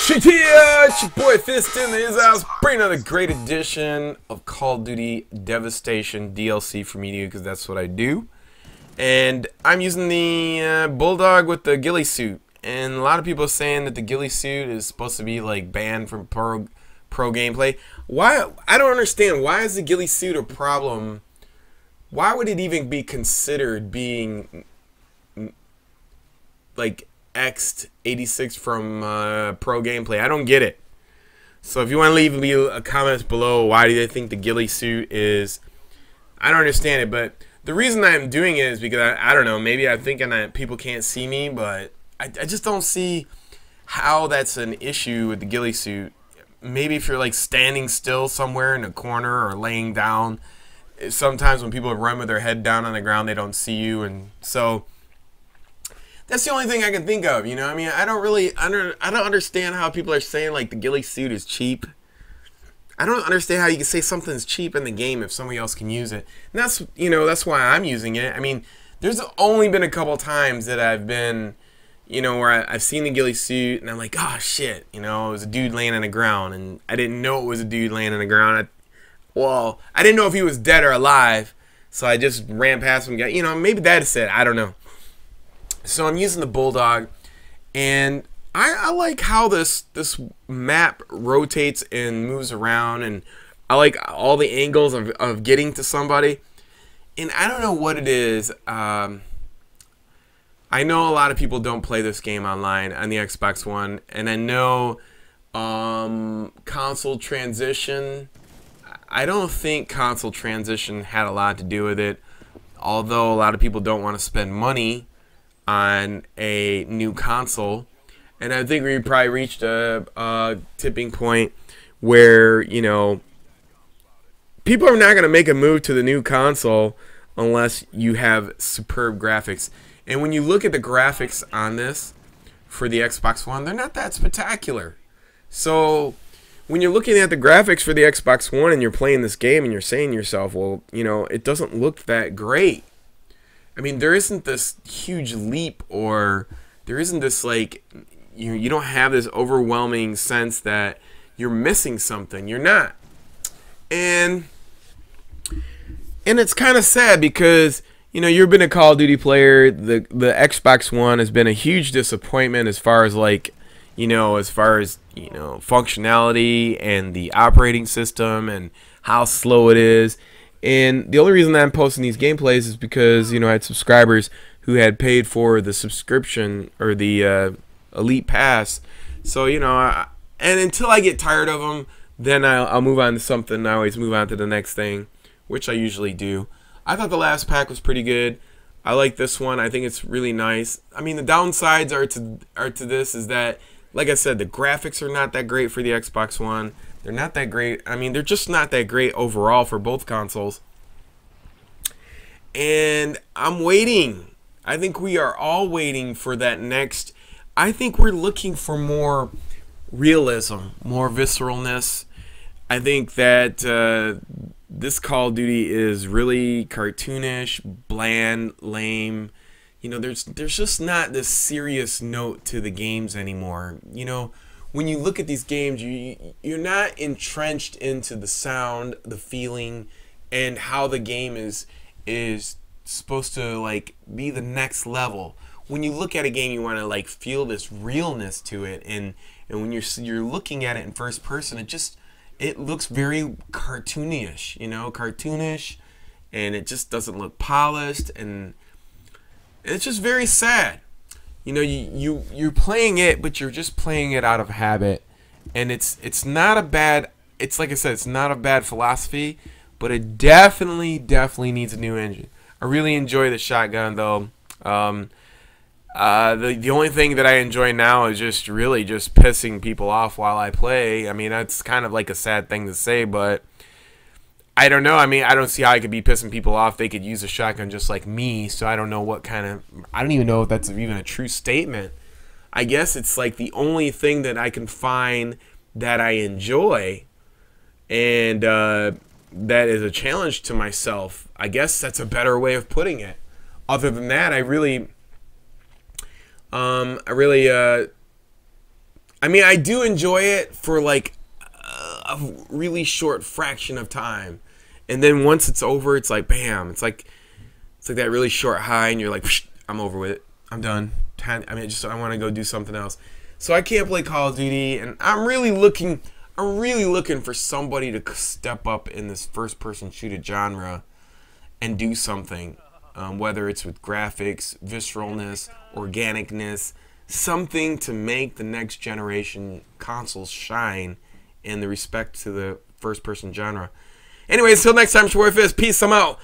Yeah, it's your boy Fist in his house, bringing another great edition of Call of Duty Devastation DLC for me to, because that's what I do. And I'm using the Bulldog with the Ghillie suit. And a lot of people are saying that the Ghillie suit is supposed to be like banned from pro gameplay. Why? I don't understand. Why is the Ghillie suit a problem? Why would it even be considered being like X'd 86 from pro gameplay? I don't get it. So if you want to leave me a comment below, why do they think the Ghillie suit is? I don't understand it, but the reason I'm doing it is because I don't know. Maybe I'm thinking that people can't see me, but I just don't see how that's an issue with the Ghillie suit. Maybe if you're like standing still somewhere in a corner or laying down. Sometimes when people run with their head down on the ground, they don't see you, and so that's the only thing I can think of. You know, I mean, I don't understand how people are saying like the Ghillie suit is cheap. I don't understand how you can say something's cheap in the game if somebody else can use it. And that's, you know, that's why I'm using it. I mean, there's only been a couple times that I've been, you know, where I've seen the Ghillie suit and I'm like, oh shit, you know, it was a dude laying on the ground, and I didn't know it was a dude laying on the ground. Well, I didn't know if he was dead or alive, so I just ran past him. You know, maybe that's it. I don't know. So I'm using the Bulldog, and I like how this map rotates and moves around, and I like all the angles of getting to somebody. And I don't know what it is. I know a lot of people don't play this game online on the Xbox One, and I know console transition. I don't think console transition had a lot to do with it, although a lot of people don't want to spend money on a new console. And I think we probably reached a tipping point where, you know, people are not going to make a move to the new console unless you have superb graphics. And when you look at the graphics on this for the Xbox One, they're not that spectacular. So when you're looking at the graphics for the Xbox One and you're playing this game and you're saying to yourself, well, you know, it doesn't look that great. I mean, there isn't this huge leap, or there isn't this, like, you don't have this overwhelming sense that you're missing something. You're not. And it's kind of sad because, you know, you've been a Call of Duty player. The Xbox One has been a huge disappointment as far as, like, you know, functionality and the operating system and how slow it is. And the only reason that I'm posting these gameplays is because, you know, I had subscribers who had paid for the subscription or the Elite Pass. So, you know, and until I get tired of them, then I'll move on to something. I always move on to the next thing, which I usually do. I thought the last pack was pretty good. I like this one. I think it's really nice. I mean, the downsides are to this is that, like I said, the graphics are not that great for the Xbox One. They're not that great. I mean, they're just not that great overall for both consoles. And I'm waiting. I think we are all waiting for that next. I think we're looking for more realism, more visceralness. I think that this Call of Duty is really cartoonish, bland, lame. You know, there's just not this serious note to the games anymore. You know, when you look at these games, you're not entrenched into the sound, the feeling, and how the game is supposed to, like, be the next level. When you look at a game, you want to, like, feel this realness to it, and when you're looking at it in first person, it looks very cartoonish, you know, cartoonish, and it just doesn't look polished, and it's just very sad. You know, you're playing it, but you're just playing it out of habit, and it's not a bad. It's like I said, it's not a bad philosophy, but it definitely needs a new engine. I really enjoy the shotgun though. The only thing that I enjoy now is just really just pissing people off while I play. I mean, that's kind of like a sad thing to say, but I don't know. I mean, I don't see how I could be pissing people off. They could use a shotgun just like me, so I don't know what kind of... I don't even know if that's even a true statement. I guess it's like the only thing that I can find that I enjoy, and that is a challenge to myself. I guess that's a better way of putting it. Other than that, I I mean, I do enjoy it for like a really short fraction of time, and then once it's over, it's like bam. It's like that really short high, and you're like, I'm over with it. I'm done. I mean, I want to go do something else. So I can't play Call of Duty, and I'm really looking for somebody to step up in this first-person shooter genre and do something, whether it's with graphics, visceralness, organicness, something to make the next generation consoles shine in the respect to the first-person genre. Anyways, until next time, Warfist. Peace. I'm out.